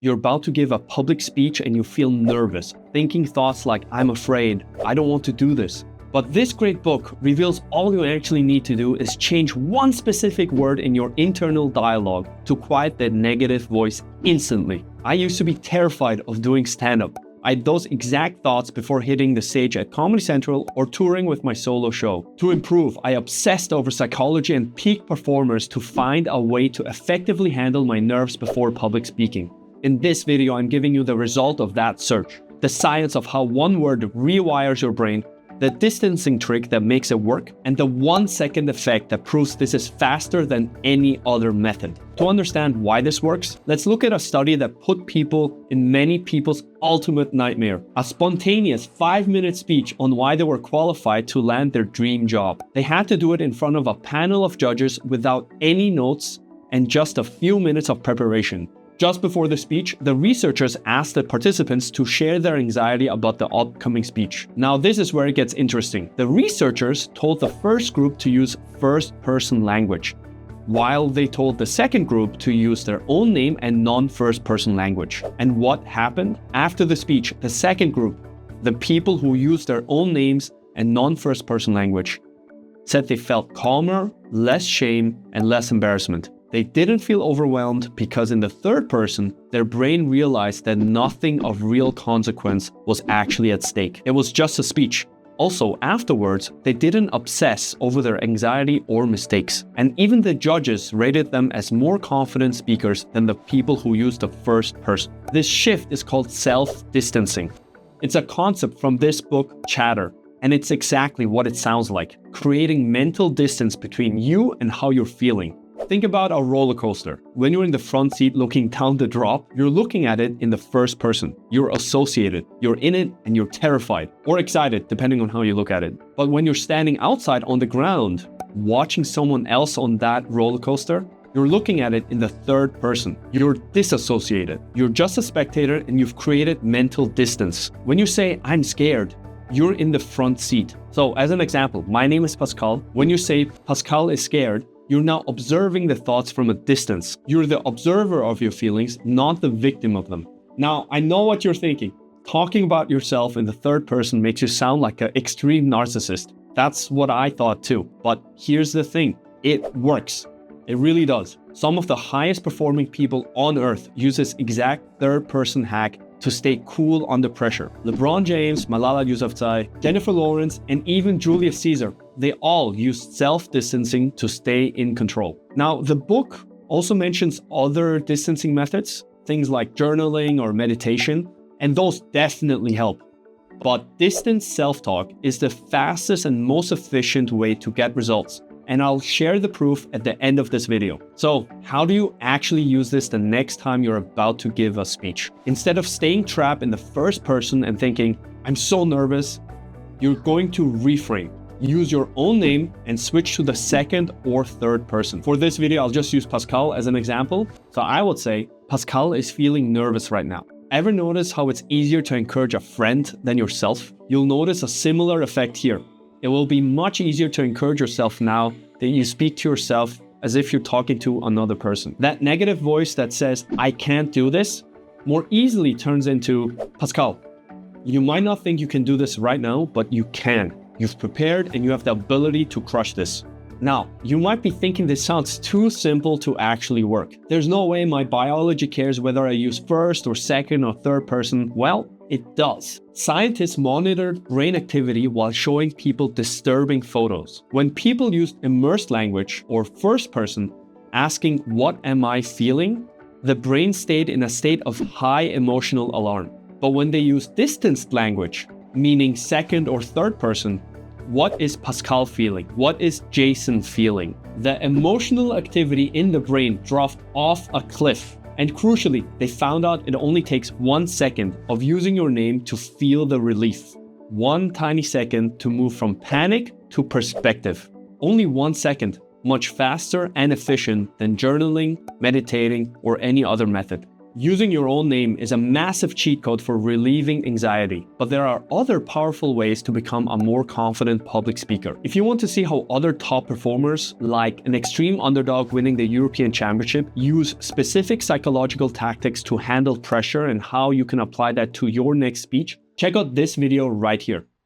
You're about to give a public speech and you feel nervous, thinking thoughts like, I'm afraid, I don't want to do this. But this great book reveals all you actually need to do is change one specific word in your internal dialogue to quiet that negative voice instantly. I used to be terrified of doing stand-up. I had those exact thoughts before hitting the stage at Comedy Central or touring with my solo show. To improve, I obsessed over psychology and peak performers to find a way to effectively handle my nerves before public speaking. In this video, I'm giving you the result of that search, the science of how one word rewires your brain, the distancing trick that makes it work, and the 1-second effect that proves this is faster than any other method. To understand why this works, let's look at a study that put people in many people's ultimate nightmare, a spontaneous 5-minute speech on why they were qualified to land their dream job. They had to do it in front of a panel of judges without any notes and just a few minutes of preparation. Just before the speech, the researchers asked the participants to share their anxiety about the upcoming speech. Now, this is where it gets interesting. The researchers told the first group to use first-person language, while they told the second group to use their own name and non-first-person language. And what happened? After the speech, the second group, the people who used their own names and non-first-person language, said they felt calmer, less shame, and less embarrassment. They didn't feel overwhelmed because in the third person, their brain realized that nothing of real consequence was actually at stake. It was just a speech. Also, afterwards, they didn't obsess over their anxiety or mistakes. And even the judges rated them as more confident speakers than the people who used the first person. This shift is called self-distancing. It's a concept from this book, Chatter. And it's exactly what it sounds like, creating mental distance between you and how you're feeling. Think about a roller coaster. When you're in the front seat looking down the drop, you're looking at it in the first person. You're associated, you're in it, and you're terrified or excited, depending on how you look at it. But when you're standing outside on the ground, watching someone else on that roller coaster, you're looking at it in the third person. You're disassociated. You're just a spectator and you've created mental distance. When you say, I'm scared, you're in the front seat. So as an example, my name is Pascal. When you say Pascal is scared, you're now observing the thoughts from a distance. You're the observer of your feelings, not the victim of them. Now, I know what you're thinking. Talking about yourself in the third person makes you sound like an extreme narcissist. That's what I thought too. But here's the thing, it works. It really does. Some of the highest performing people on earth use this exact third person hack to stay cool under pressure. LeBron James, Malala Yousafzai, Jennifer Lawrence, and even Julius Caesar, they all used self-distancing to stay in control. Now, the book also mentions other distancing methods, things like journaling or meditation, and those definitely help. But distance self-talk is the fastest and most efficient way to get results. And I'll share the proof at the end of this video. So how do you actually use this the next time you're about to give a speech? Instead of staying trapped in the first person and thinking, I'm so nervous, you're going to reframe. Use your own name and switch to the second or third person. For this video, I'll just use Pascal as an example. So I would say, Pascal is feeling nervous right now. Ever notice how it's easier to encourage a friend than yourself? You'll notice a similar effect here. It will be much easier to encourage yourself now that you speak to yourself as if you're talking to another person. That negative voice that says, I can't do this, more easily turns into, Pascal, you might not think you can do this right now, but you can. You've prepared and you have the ability to crush this. Now, you might be thinking this sounds too simple to actually work. There's no way my biology cares whether I use first or second or third person. Well, it does. Scientists monitored brain activity while showing people disturbing photos. When people used immersed language or first person, asking, what am I feeling? The brain stayed in a state of high emotional alarm. But when they used distanced language, meaning second or third person, what is Pascal feeling? What is Jason feeling? The emotional activity in the brain dropped off a cliff. And crucially, they found out it only takes 1 second of using your name to feel the relief. 1 tiny second to move from panic to perspective. Only 1 second, much faster and efficient than journaling, meditating, or any other method. Using your own name is a massive cheat code for relieving anxiety, but there are other powerful ways to become a more confident public speaker. If you want to see how other top performers, like an extreme underdog winning the European Championship, use specific psychological tactics to handle pressure and how you can apply that to your next speech, check out this video right here.